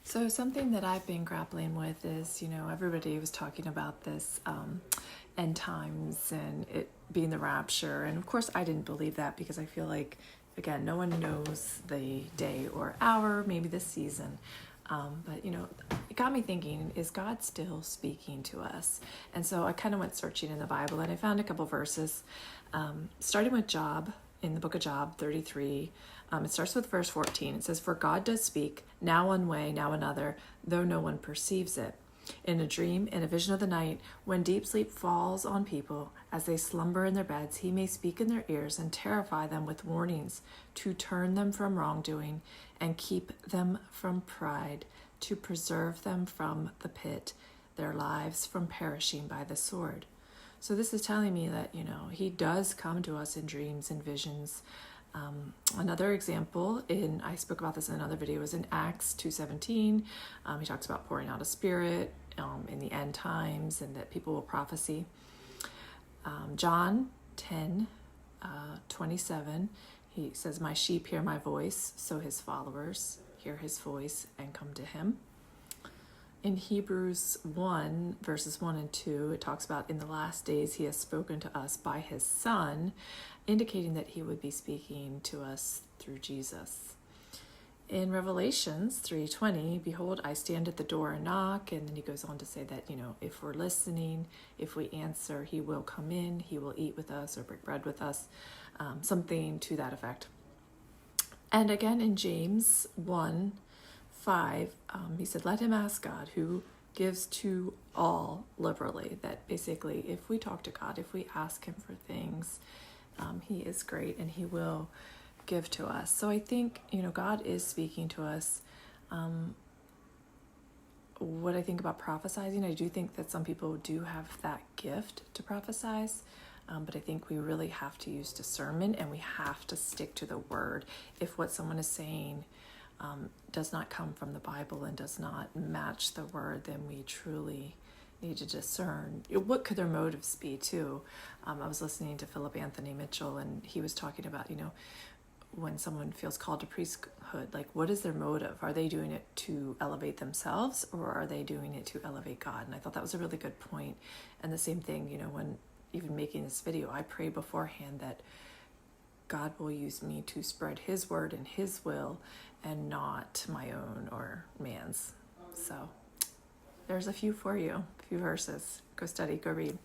So something that I've been grappling with is, everybody was talking about this end times and it being the rapture. And of course, I didn't believe that because I feel like, again, no one knows the day or hour, maybe the season. But, it got me thinking, is God still speaking to us? And so I kind of went searching in the Bible and I found a couple verses, starting with Job, in the book of Job 33. It starts with verse 14. It says, "For God does speak, now one way, now another, though no one perceives it. In a dream, in a vision of the night, when deep sleep falls on people, as they slumber in their beds, he may speak in their ears and terrify them with warnings, to turn them from wrongdoing and keep them from pride, to preserve them from the pit, their lives from perishing by the sword." So this is telling me that, he does come to us in dreams and visions. Another example, I spoke about this in another video, is in Acts 2:17. He talks about pouring out a spirit in the end times and that people will prophesy. John 10:27, he says, "My sheep hear my voice, so his followers hear his voice and come to him." In Hebrews 1, verses 1 and 2, it talks about in the last days he has spoken to us by his Son, indicating that he would be speaking to us through Jesus. In Revelations 3:20, "Behold, I stand at the door and knock," and then he goes on to say that, if we're listening, if we answer, he will come in, he will eat with us or break bread with us, something to that effect. And again in James 1:5, he said, "Let him ask God, who gives to all liberally." That basically, if we talk to God, if we ask him for things, he is great and he will give to us. So I think, God is speaking to us. What I think about prophesizing, I do think that some people do have that gift to prophesize. But I think we really have to use discernment and we have to stick to the word. If what someone is saying does not come from the Bible and does not match the word, then we truly need to discern what could their motives be too. I was listening to Philip Anthony Mitchell and he was talking about, when someone feels called to priesthood, like what is their motive? Are they doing it to elevate themselves or are they doing it to elevate God? And I thought that was a really good point. And the same thing, when even making this video, I pray beforehand that God will use me to spread his word and his will and not my own or man's. So there's a few for you, a few verses. Go study, go read.